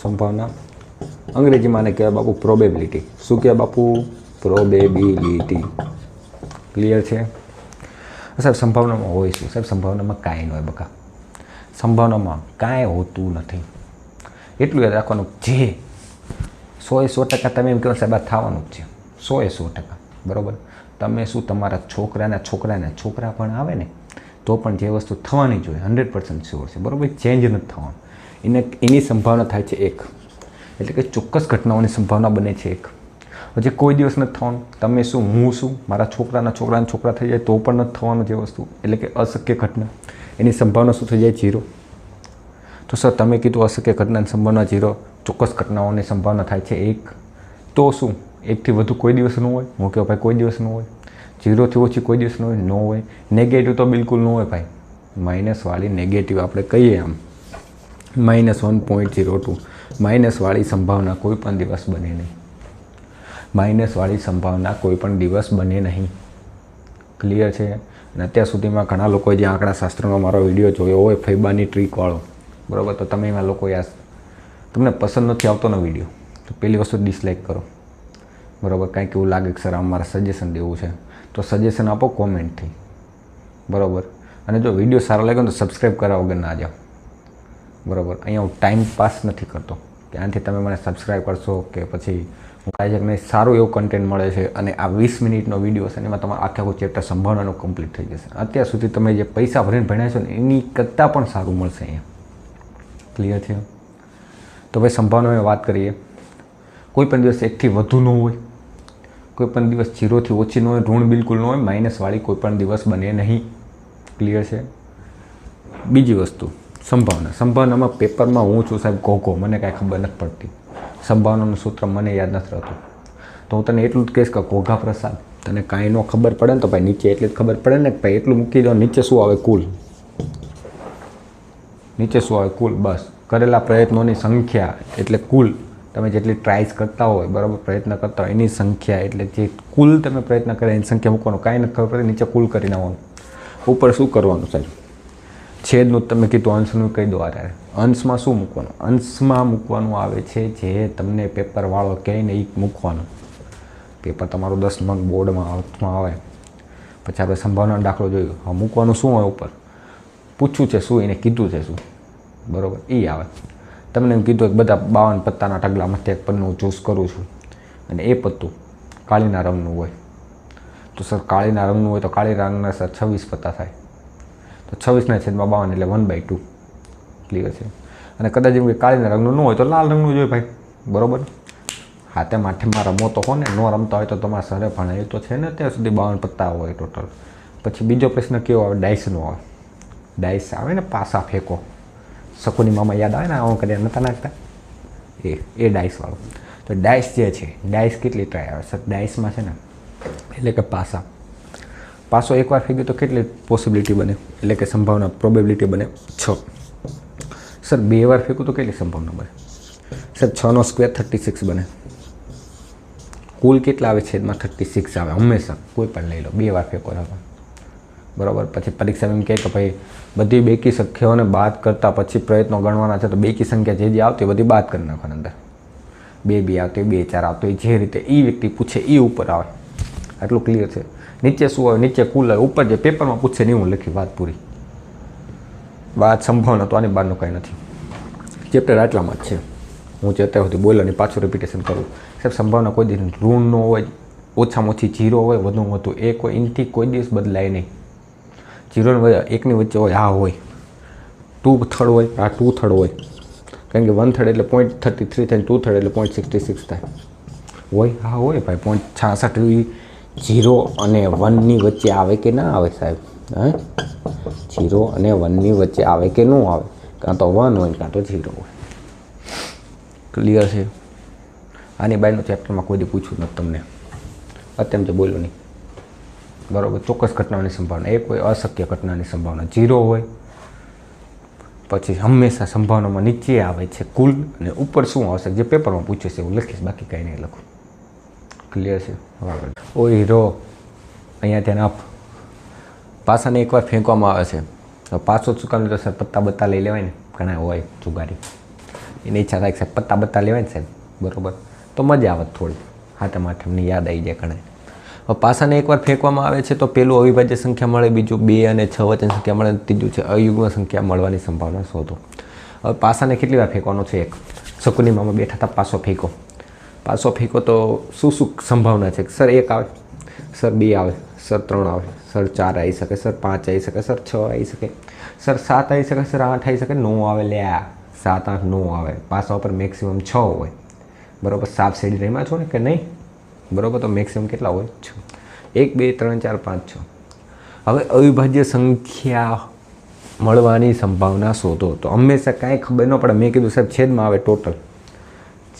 સંભાવના અંગ્રેજીમાં આને કહેવાય બાપુ પ્રોબેબિલિટી. શું કહેવાય બાપુ? પ્રોબેબિલિટી. ક્લિયર છે? સાહેબ સંભાવનામાં હોય શું? સાહેબ સંભાવનામાં કાંઈ ન હોય બકા. સંભાવનામાં કાંઈ હોતું નથી. એટલું યાદ રાખવાનું, જે 100% તમે એમ કહો સાહેબ આ થવાનું જ છે, 100% બરાબર. તમે શું તમારા છોકરા પણ આવે ને તો પણ જે વસ્તુ થવાની જોઈએ 100% શ્યોર છે બરાબર, ચેન્જ નથી થવાનું. એની સંભાવના થાય છે 1, એટલે કે ચોક્કસ ઘટનાઓની સંભાવના બને છે 1. હજી કોઈ દિવસ નથી થવાનું. તમે શું, હું શું, મારા છોકરાના છોકરા થઈ જાય તો પણ નથી થવાનું જે વસ્તુ, એટલે કે અશક્ય ઘટના, એની સંભાવના શું થઈ જાય? 0. તો સર તમે કીધું અશક્ય ઘટનાની સંભાવના 0, ચોક્કસ ઘટનાઓની સંભાવના થાય છે 1. તો શું 1થી વધુ કોઈ દિવસ ન હોય? હું કહું ભાઈ કોઈ દિવસ ન હોય. 0થી ઓછી કોઈ દિવસ ન હોય. નેગેટિવ તો બિલકુલ ન હોય ભાઈ. માઇનસવાળી નેગેટિવ આપણે કહીએ આમ -1.02, માઇનસવાળી સંભાવના કોઈ પણ દિવસ બને નહીં. માઇનસવાળી સંભાવના કોઈ પણ દિવસ બને નહીં. ક્લિયર છે? અને અત્યાર સુધીમાં ઘણા લોકોએ જે આંકડાશાસ્ત્રનો મારો વિડીયો જોયો હોય ફૈબાની ટ્રીકવાળો બરાબર, તો તમે એમાં લોકો તમને પસંદ નથી આવતો ને વિડીયો, તો પહેલી વસ્તુ ડિસલાઇક કરો બરાબર. કાંઈક એવું લાગે કે સર આમ મારે સજેશન દેવું છે તો સજેશન આપો કોમેન્ટથી બરાબર. અને જો વિડીયો સારો લાગ્યો તો સબસ્ક્રાઈબ કરવા વગર ના જાઓ બરાબર. અહીંયા હું ટાઈમ પાસ નથી કરતો કે આનાથી તમે મને સબસ્ક્રાઈબ કરશો કે પછી હું કાંઈ છે કે નહીં, સારું એવું કન્ટેન્ટ મળે છે. અને આ 20 મિનિટનો વિડીયો છે એમાં તમારે આખું ચેપ્ટર સંભાવનાનું કમ્પ્લીટ થઈ જશે. અત્યાર સુધી તમે જે પૈસા ભરીને ભણ્યા છો ને એની કરતાં પણ સારું મળશે અહીંયા. ક્લિયર છે? તો ભાઈ સંભાવનાની વાત કરીએ. કોઈ પણ દિવસ 1થી વધુ ન હોય, કોઈ પણ દિવસ 0થી ઓછી ન હોય, ઋણ બિલકુલ ન હોય, માઇનસવાળી કોઈ પણ દિવસ બને નહીં. ક્લિયર છે? બીજી વસ્તુ સંભાવનામાં પેપરમાં હું છું સાહેબ ઘોઘો, મને કાંઈ ખબર નથી પડતી. સંભાવનાનું સૂત્ર મને યાદ નથી રહેતું, તો હું તને એટલું જ કહીશ કે ઘોઘા પ્રસાદ, તને કાંઈ ન ખબર પડે ને તો ભાઈ નીચે એટલી જ ખબર પડે ને કે ભાઈ એટલું મૂકી દો. નીચે શું આવે? કુલ. નીચે શું આવે? કુલ. બસ કરેલા પ્રયત્નોની સંખ્યા એટલે કુલ. તમે જેટલી ટ્રાયસ કરતા હોય બરાબર, પ્રયત્ન કરતા હોય એની સંખ્યા એટલે જે કુલ તમે પ્રયત્ન કરે એની સંખ્યા મૂકવાનું. કાંઈ નથી ખબર પડે નીચે કુલ કરી નાખવાનું. ઉપર શું કરવાનું સાહેબ? છેદનું તમે કીધું, અંશનું કહી દો. અત્યારે અંશમાં શું મૂકવાનું? અંશમાં મૂકવાનું આવે છે જે તમને પેપરવાળો કહે ને એ મૂકવાનું. પેપર તમારું 10 માર્ક બોર્ડમાં હાથમાં આવે પછી આપણે સંભાવનાનો દાખલો જોયો. હા, મૂકવાનું શું હોય ઉપર? પૂછ્યું છે શું, એને કીધું છે શું બરાબર, એ આવે. તમને એમ કીધું કે બધા 52 પત્તાના ઢગલામાંથી એક પન્નું ચૂઝ કરું છું અને એ પત્તું કાળીના રંગનું હોય. તો સર કાળીના રંગનું હોય તો કાળી રંગના સર 26 પત્તા થાય, તો 26/52 એટલે 1/2. ક્લિયર છે? અને કદાચ એમ કે કાળીના રંગનું ન હોય તો લાલ રંગનું જોઈએ ભાઈ બરાબર. હાથે માઠેમાં રમો તો હો ને, ન રમતા હોય તો તમારા સરે ભણાવ્યું તો છે ને અત્યાર સુધી 52 પત્તા હોય ટોટલ. પછી બીજો પ્રશ્ન કેવો આવે? ડાઇસનો આવે. ડાઇસ આવે ને, પાસા ફેંકો. શકુની મામા યાદ આવે ને, આવું કરીને નહોતા નાખતા, એ ડાઇસવાળો. તો ડાઇસ જે છે, ડાઇસ કેટલી ટ્રાય આવે સર? ડાઇસમાં છે ને એટલે કે પાસો એકવાર ફેંક્યું તો કેટલી પોસિબિલિટી બને, એટલે કે સંભાવના પ્રોબેબિલિટી બને 6. સર 2 વાર ફેંકું તો કેટલી સંભાવના બને? સર 6નો સ્ક્વેર 36 બને. કુલ કેટલા આવે? છેદમાં 36 આવે હંમેશા, કોઈ પણ લઈ લો. 2 વાર ફેંકો બરાબર. પછી પરીક્ષામાં એમ કહે કે ભાઈ બધી બેકી સંખ્યાઓને બાદ કરતાં પછી પ્રયત્નો ગણવાના છે, તો બેકી સંખ્યા જે આવતી બધી બાદ કરી નાખવાની. અંદર 2 આવતી, 2 4 આવતી, જે રીતે એ વ્યક્તિ પૂછે એ ઉપર આવે. આટલું ક્લિયર છે? નીચે શું આવે? નીચે કુલ આવે. ઉપર જે પેપરમાં પૂછે ને હું લખી, વાત પૂરી. વાત સંભાવના તો આની બહારનું કંઈ નથી. ચેપ્ટર આટલામાં જ છે. હું જે અત્યાર સુધી બોલ્યો ને પાછું રિપીટેશન કરું. સાહેબ સંભાવના કોઈ દિવસ ઋણ ન હોય, ઓછામાં ઓછી 0 હોય, વધુમાં વધુ 1 હોય, એનાથી કોઈ દિવસ બદલાય નહીં. 0 ને 1ની વચ્ચે હોય, હા હોય. 2/3 હોય, હા 2/3 હોય. કારણ કે 1/3 એટલે 0.33 થાય, 2/3 એટલે 0.66 થાય. હોય, હા હોય ભાઈ. 0.66 0 અને 1ની વચ્ચે આવે કે ના આવે સાહેબ? હા, 0 અને 1ની વચ્ચે આવે કે ન આવે? કાં તો 1 હોય કાં તો 0 હોય. ક્લિયર છે? આની બાયનું ચેપ્ટરમાં કોઈ દી પૂછ્યું નથી તમને, અત્યારે જે બોલ્યો નહીં બરાબર. ચોક્કસ ઘટનાની સંભાવના 1 હોય, અશક્ય ઘટનાની સંભાવના 0 હોય. પછી હંમેશા સંભાવનામાં નીચે આવે છે કુલ, અને ઉપર શું આવશે જે પેપરમાં પૂછે છે એવું લખીશ, બાકી કંઈ નહીં લખું. ક્લિયર છે? ઓ હીરો, અહીંયા ધ્યાન આપ. પાસાને એકવાર ફેંકવામાં આવે છે તો પાસો ચૂકવણી તો સર પત્તા બત્તા લઈ લેવાય ને, ઘણા હોય જુગારી, એની ઈચ્છા થાય કે સાહેબ પત્તા બત્તા લેવાય ને સાહેબ, બરાબર, તો મજા આવે થોડી, હાથમ આઠમની યાદ આવી જાય ઘણા. હવે પાસાને એકવાર ફેંકવામાં આવે છે તો પેલું અવિભાજ્ય સંખ્યા મળે, બીજું 2 અને 6 વચ્ચેની સંખ્યા મળે, ત્રીજું છે અયુગ્મ સંખ્યા મળવાની સંભાવના શોધો. હવે પાસાને કેટલી વાર ફેંકવાનો છે? એક. શકુનીમાં બેઠા હતા, પાસો ફેંકો. પાસો ફેંકો તો શું શું સંભાવના છે? સર 1 આવે, સર 2 આવે, સર 3 આવે, સર 4 આવી શકે, સર 5 આવી શકે, સર 6 આવી શકે, સર 7 આવી શકે, સર 8 આવી શકે, 9 આવે. લે 7 8 9 આવે. પાસા ઉપર મેક્સિમમ 6 હોય, બરાબર. સાપ શેડી રહીમાં છો ને કે નહીં, બરાબર, તો મેક્સિમમ કેટલા હોય? 6. 1 2 3 4 5 6. હવે અવિભાજ્ય સંખ્યા મળવાની સંભાવના શોધો. તો હંમેશા કાંઈ ખબર ન પડે, મેં કીધું સાહેબ છેદમાં આવે ટોટલ,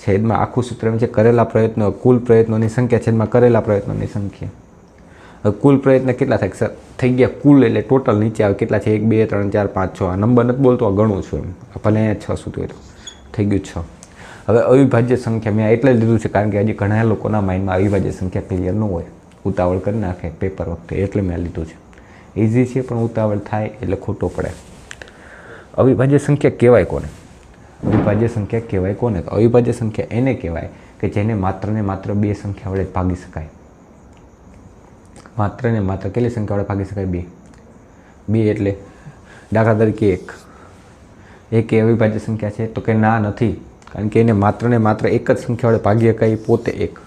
છેદમાં આખું સૂત્ર એમ છે કરેલા પ્રયત્નો, કુલ પ્રયત્નોની સંખ્યા છેદમાં કરેલા પ્રયત્નોની સંખ્યા. હવે કુલ પ્રયત્ન કેટલા થાય? સર થઈ ગયા કુલ, એટલે ટોટલ નીચે આવે કેટલા છે? 1 2 3 4 5 6. આ નંબર નથી બોલતો, આ ગણું છું એમ, ભલે અહીંયા 6 સુધી હોય તો થઈ ગયું 6. હવે અવિભાજ્ય સંખ્યા મેં એટલે લીધું છે કારણ કે હજી ઘણા લોકોના માઇન્ડમાં અવિભાજ્ય સંખ્યા ક્લિયર ન હોય, ઉતાવળ કરી નાખે પેપર વખતે, એટલે મેં લીધું છે. ઇઝી છે પણ ઉતાવળ થાય એટલે ખોટો પડે. અવિભાજ્ય સંખ્યા કહેવાય કોને? અવિભાજ્ય સંખ્યા કહેવાય કોને? તો અવિભાજ્ય સંખ્યા એને કહેવાય કે જેને માત્ર ને માત્ર 2 સંખ્યા વડે ભાગી શકાય. માત્ર ને માત્ર કેટલી સંખ્યા વડે ભાગી શકાય? 2. 2 એટલે દાખલા તરીકે 1. 1 એ અવિભાજ્ય સંખ્યા છે? તો કે ના, નથી, કારણ કે એને માત્ર ને માત્ર એક જ સંખ્યા વડે ભાગી શકાય, પોતે 1.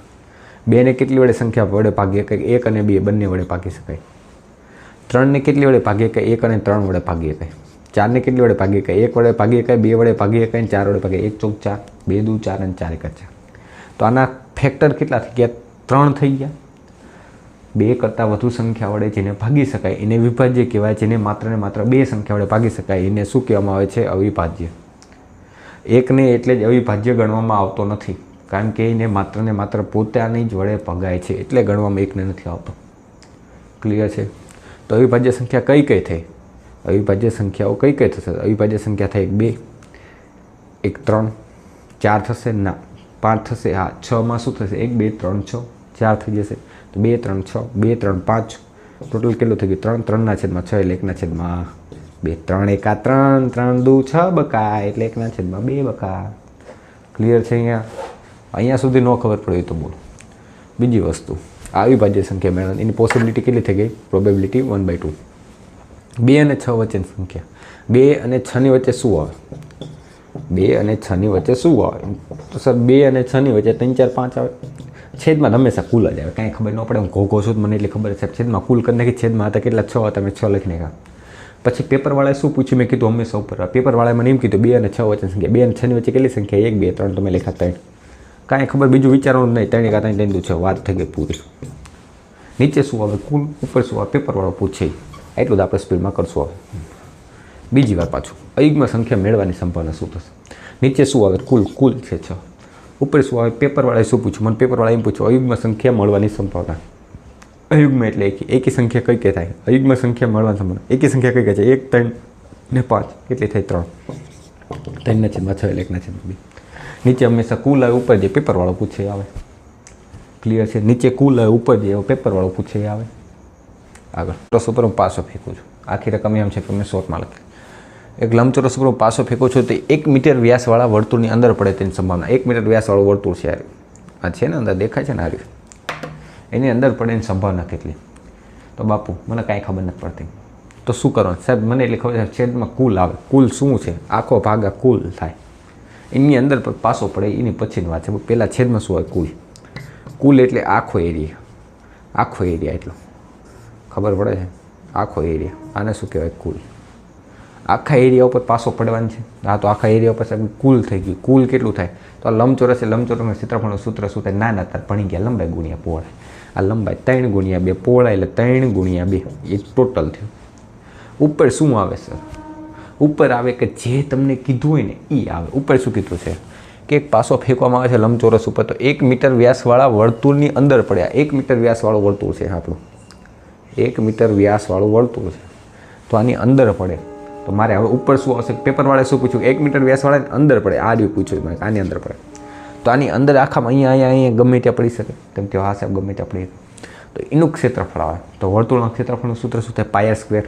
2 ને કેટલી વડે સંખ્યા વડે ભાગી શકાય? 1 અને 2 બંને વડે ભાગી શકાય. 3 ને કેટલી વડે ભાગી શકાય? 1 અને 3 વડે ભાગી શકાય. 4 ને કેટલી વડે ભાગી શકાય? 1 વડે ભાગી શકાય, 2 વડે ભાગી શકાય, 4 વડે ભાગી. 1 4 2 2 4 અને 4 1 4. તો આના ફેક્ટર કેટલા થઈ ગયા? 3 થઈ ગયા. 2 કરતાં વધુ સંખ્યા વડે જેને ભાગી શકાય એને વિભાજ્ય કહેવાય. જેને માત્ર ને માત્ર 2 સંખ્યા વડે ભાગી શકાય એને શું કહેવામાં આવે છે? અવિભાજ્ય. 1 ને એટલે જ અવિભાજ્ય ગણવામાં આવતો નથી, કારણ કે એને માત્ર ને માત્ર પોતાની જ વડે ભગાય છે, એટલે ગણવામાં 1 ને નથી આવતો. ક્લિયર છે? તો અવિભાજ્ય સંખ્યા કઈ કઈ થઈ? અવિભાજ્ય સંખ્યાઓ કઈ કઈ થશે? અવિભાજ્ય સંખ્યા થાય 2, 1 3, 4 થશે, ના 5 થશે, હા 6 માં શું થશે? 1 2 3 6 4 થઈ જશે. તો 2 3 6 2 3 5, ટોટલ કેટલું થઈ ગયું? 3 3 ના છેદમાં 6 એટલે 1 ના છેદમાં 2. 3 1 3, 3 2 6 બકા, એટલે 1 ના છેદમાં 2 બકા. ક્લિયર છે? અહીંયા સુધી ન ખબર પડી તો બોલો. બીજી વસ્તુ, અવિભાજ્ય સંખ્યા મેળવવાની એની પોસિબિલિટી કેટલી થઈ ગઈ? પ્રોબેબિલિટી 1/2. 2 અને 6 વચ્ચેની સંખ્યા, 2 અને 6 ની વચ્ચે શું આવે? 2 અને 6 ની વચ્ચે શું આવે? તો સર 2 અને 6 ની વચ્ચે 3 4 5 આવે. છેદમાં હંમેશા કુલ જ આવે, કાંઈ ખબર ન પડે. હું ઘોઘો છું મને એટલી ખબર છે, છેદમાં કુલ કરી નાખી. છેદમાં હતા કેટલા? 6 હતા, મેં 6 લખી નાખ્યા. પછી પેપરવાળાએ શું પૂછ્યું? મેં કીધું હંમેશા ઉપર. પેપરવાળાએ મને એમ કીધું 2 અને 6 વચ્ચે સંખ્યા. 2 અને 6 ની વચ્ચે કેટલી સંખ્યા? 1 2 3, તમે લખ્યા 3. કાંઈ ખબર બીજું વિચારવાનું નહીં, 3 1 3 3 છે, વાત થઈ ગઈ પૂરી. નીચે શું આવે? કુલ. ઉપર શું આવે? પેપરવાળો પૂછે. એટલું જ આપણે સ્પીડમાં કરશું. હવે બીજી વાર પાછું, અયુગ્મ સંખ્યા મેળવવાની સંભાવના શું થશે? નીચે શું આવે? કુલ. કુલ છે 6. ઉપર શું આવે? પેપરવાળાએ શું પૂછ્યું? મને પેપરવાળાએ એમ પૂછ્યું અયુગ્મ સંખ્યા મળવાની સંભાવના. અયુગ્મ એટલે એકી સંખ્યા કઈ કઈ થાય? અયુગ્મ સંખ્યા મળવાની સંભાવના. એકી સંખ્યા કઈ કઈ છે? 1 3 ને 5, કેટલી થઈ? 3. 3 ના છેદમાં 6 એટલે 1 ના છેદમાં 2. નીચે હંમેશા કુલ આવે, ઉપર જે પેપરવાળો પૂછે આવે. ક્લિયર છે? નીચે કુલ આવે, ઉપર જે પેપરવાળો પૂછે આવે. આગળ ચોરસ ઉપર હું પાસો ફેંકું છું. આખી રકમ એમ છે કે મેં શોર્ટમાં લખી. એક લંબચોરસ ઉપર હું પાસો ફેંકું છું તો 1 મીટર વ્યાસવાળા વર્તુળની અંદર પડે તેની સંભાવના. 1 મીટર વ્યાસવાળું વર્તુળ છે, આ છે ને અંદર દેખાય છે ને, આ એની અંદર પડે એની સંભાવના કેટલી? તો બાપુ મને કાંઈ ખબર નથી પડતી. તો શું કરવાનું સાહેબ? મને એટલી ખબર છે છેદમાં કુલ આવે. કુલ શું છે? આખો ભાગા કુલ થાય. એની અંદર પાસો પડે એની પછીની વાત છે. પહેલાં છેદમાં શું આવે? કુલ. કુલ એટલે આખો એરિયા. આખો એરિયા એટલો ખબર પડે છે? આખો એરિયા. આને શું કહેવાય? કુલ. આખા એરિયા ઉપર પાસો પડવાની છે. હા, તો આખા એરિયા ઉપર સાહેબ કુલ થઈ ગયું. કુલ કેટલું થાય? તો આ લંબચોરસ છે, લંબચોરસનું ક્ષેત્રફળનું સૂત્ર શું થાય? ના તાર ભણી ગયા, લંબાઈ ગુણ્યા પહોળાઈ. આ લંબાઈ 3 ગુણ્યા 2, પહોળાઈ એટલે 3 ગુણ્યા 2, એ ટોટલ થયું. ઉપર શું આવે સર? ઉપર આવે કે જે તમને કીધું હોય ને એ આવે. ઉપર શું કીધું છે કે એક પાસો ફેંકવામાં આવે છે લંબચોરસ ઉપર, તો 1 મીટર વ્યાસવાળા વર્તુળની અંદર પડ્યા. 1 મીટર વ્યાસવાળું વર્તુળ છે આપણું, 1 મીટર વ્યાસવાળું વર્તુળ છે, તો આની અંદર પડે. તો મારે હવે ઉપર શું આવશે? પેપરવાળાએ શું પૂછ્યું? 1 મીટર વ્યાસવાળાની અંદર પડે. આ રહ્યું પૂછ્યું મારે, આની અંદર પડે. તો આની અંદર આખામાં અહીંયા ગમે ત્યાં પડી શકે. તેમ તે હા સાહેબ ગમે ત્યાં પડી. તો એનું ક્ષેત્રફળ આવે. તો વર્તુળના ક્ષેત્રફળનું સૂત્ર શું થાય? પાય સ્ક્વેર.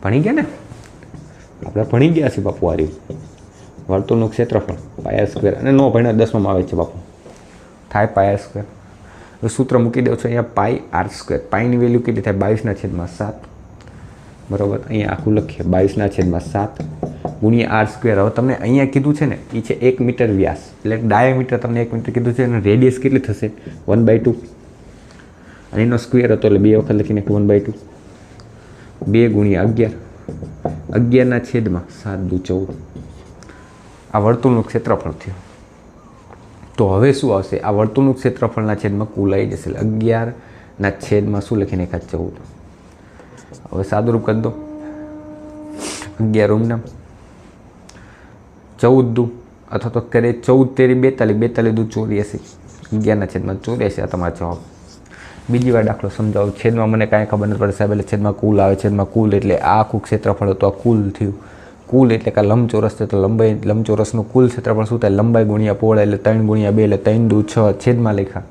ભણી ગયા ને? આપણે ભણી ગયા છીએ બાપુ. આ રહ્યું વર્તુળનું ક્ષેત્રફળ પાય સ્ક્વેર, અને નો ભણ્યા 10માં આવે છે બાપુ, થાય પાય સ્ક્વેર. હવે સૂત્ર મૂકી દઉં છું અહીંયા, પાઈ આર સ્ક્વેર. પાઈની વેલ્યુ કેટલી થાય? 22/7. બરાબર, અહીંયા આખું લખીએ 22/7 ગુણ્યા આર સ્ક્વેર. હવે તમને અહીંયા કીધું છે ને એ છે 1 મીટર વ્યાસ, એટલે ડાયામીટર તમને 1 મીટર કીધું છે, અને રેડિયસ કેટલી થશે? 1/2. અને એનો સ્ક્વેર હતો એટલે 2 વખત લખીને 1/2. 2 ગુણ્યા 11, 11/7 દુ 14. આ વર્તુળનું ક્ષેત્રફળ થયું. તો હવે શું આવશે? આ વર્તુળનું ક્ષેત્રફળના છેદમાં કુલ આવી જશે, એટલે 11/7 શું લખીને 14. હવે સાદુરૂપ કરી દો. 11 ઉમનામ 14 દુ, અથવા તો કરે 14 તેરી 42, 42 દુ 84. 11/84 આ તમારો જવાબ. બીજી વાર દાખલો સમજાવું. છેદમાં મને કાંઈ ખબર નથી પડે સાહેબ, એટલે છેદમાં કુલ આવે. છેદમાં કુલ એટલે આ આખું ક્ષેત્રફળ હતું, આ કુલ થયું. કુલ એટલે કે લંબચોરસ છે, તો લંબાઈ લંબચોરસનું કુલ ક્ષેત્રફળ શું થાય? લંબાઈ ગુણ્યા પહોળાઈ, એટલે 3 ગુણ્યા 2 એટલે 3 દુ 6 છેદમાં લખ્યા.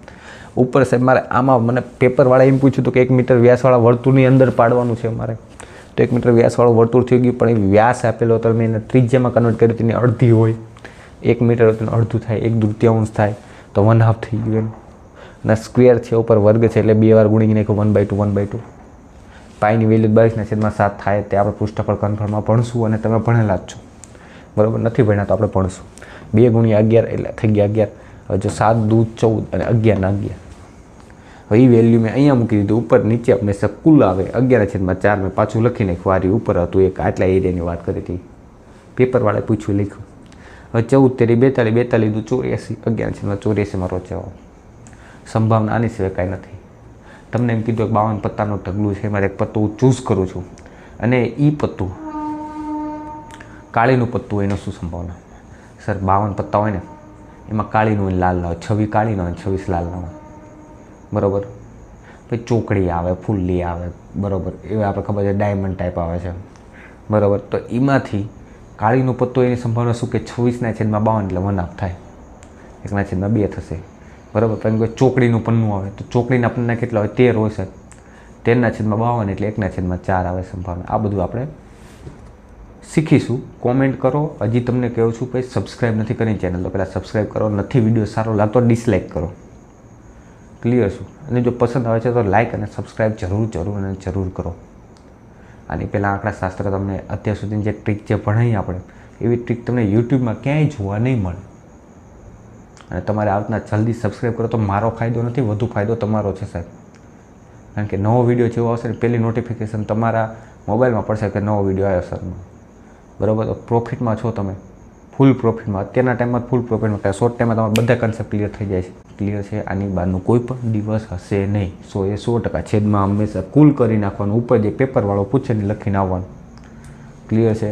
ઉપર સાહેબ મારે આમાં મને પેપરવાળા એમ પૂછ્યું હતું કે 1 મીટર વ્યાસવાળા વર્તુળની અંદર પાડવાનું છે મારે, તો 1 મીટર વ્યાસવાળું વર્તુળ થઈ ગયું, પણ એ વ્યાસ આપેલો તો મેં એને ત્રિજ્યામાં કન્વર્ટ કર્યું, તેની અડધી હોય. 1 મીટર હતું અડધું થાય, 1/3 થાય, તો 1/2 થઈ ગયું એમ. અને સ્ક્વેર છે, ઉપર વર્ગ છે, એટલે 2 વાર ગુણી નાખ્યો 1/2 1/2. પાઈની વેલ્યુ 22/7 થાય, તે આપણે પૃષ્ઠફળ કન્ફર્મમાં ભણશું, અને તમે ભણેલા જ છો બરાબર. નથી ભણ્યા તો આપણે ભણશું. 2 ગુણ્યા 11 એટલે થઈ ગયા 11. હવે જો 7 દુ 14 અને 11/11. હવે એ વેલ્યુ મેં અહીંયા મૂકી દીધું. ઉપર નીચે આપણે કુલ આવે 11/4 મેં પાછું લખી નાખ્યું. આ રહ્યું ઉપર હતું એક આટલા એરિયાની વાત કરી હતી, પેપરવાળાએ પૂછ્યું લખ્યું. હવે 14 તેરી 42, 42 દુ 84, 11/84 મારો જવાબ. સંભાવના આની સિવાય કાંઈ નથી. તમને એમ કીધું કે 52 પત્તાનું ઢગલું છે, મારે એક પત્તું હું ચૂઝ કરું છું, અને એ પત્તું કાળીનું પત્તું, એનો શું સંભાવના? સર 52 પત્તા હોય ને, એમાં કાળીનું હોય, લાલ ના હોય, 26 કાળીનો હોય, 26 લાલ ના હોય બરાબર. પછી ચોકડી આવે, ફૂલ્લી આવે બરાબર, એ આપણે ખબર છે ડાયમંડ ટાઈપ આવે છે બરાબર. તો એમાંથી કાળીનું પત્તું, એની સંભાવના શું કે 26/52 એટલે 1/2 થાય, 1/2 થશે બરાબર. કારણ કે ચોકડીનું પન્નું આવે તો ચોકડીના પન્ના કેટલા હોય? 13 હોય સાહેબ. 13/52 એટલે 1/4 આવે સંભાવના. આ બધું આપણે શીખીશું. કોમેન્ટ કરો. હજી તમને કહું છું ભાઈ, સબસ્ક્રાઈબ નથી કરી ચેનલ તો પહેલાં સબસ્ક્રાઈબ કરો. નથી વિડીયો સારો લાગતો ડિસલાઇક કરો. ક્લિયર છું? અને જો પસંદ આવે છે તો લાઇક અને સબસ્ક્રાઈબ જરૂર કરો. આની પહેલાં આંકડાશાસ્ત્ર તમને અત્યાર સુધી જે ટ્રીક જે ભણાવી આપણે, એવી ટ્રીક તમને યુટ્યુબમાં ક્યાંય જોવા નહીં મળે. અને તમારે આવતા જલ્દી સબસ્ક્રાઈબ કરો તો મારો ફાયદો નથી, વધુ ફાયદો તમારો છે સાહેબ. કારણ કે નવો વિડીયો જેવો આવશે ને પહેલી નોટિફિકેશન તમારા મોબાઈલમાં પડશે કે નવો વિડીયો આવ્યો સરમાં બરાબર. તો પ્રોફિટમાં છો તમે, ફૂલ પ્રોફિટમાં. અત્યારના ટાઈમમાં ફૂલ પ્રોફિટમાં, કારણ શોર્ટ ટાઈમમાં તમારા બધા કન્સેપ્ટ ક્લિયર થઈ જાય છે. ક્લિયર છે? આની બહારનું કોઈ પણ દિવસ હશે નહીં. 100% છેદમાં હંમેશા કુલ કરી નાખવાનું, ઉપર જે પેપરવાળો પૂછે ને લખીને આવવાનું. ક્લિયર છે?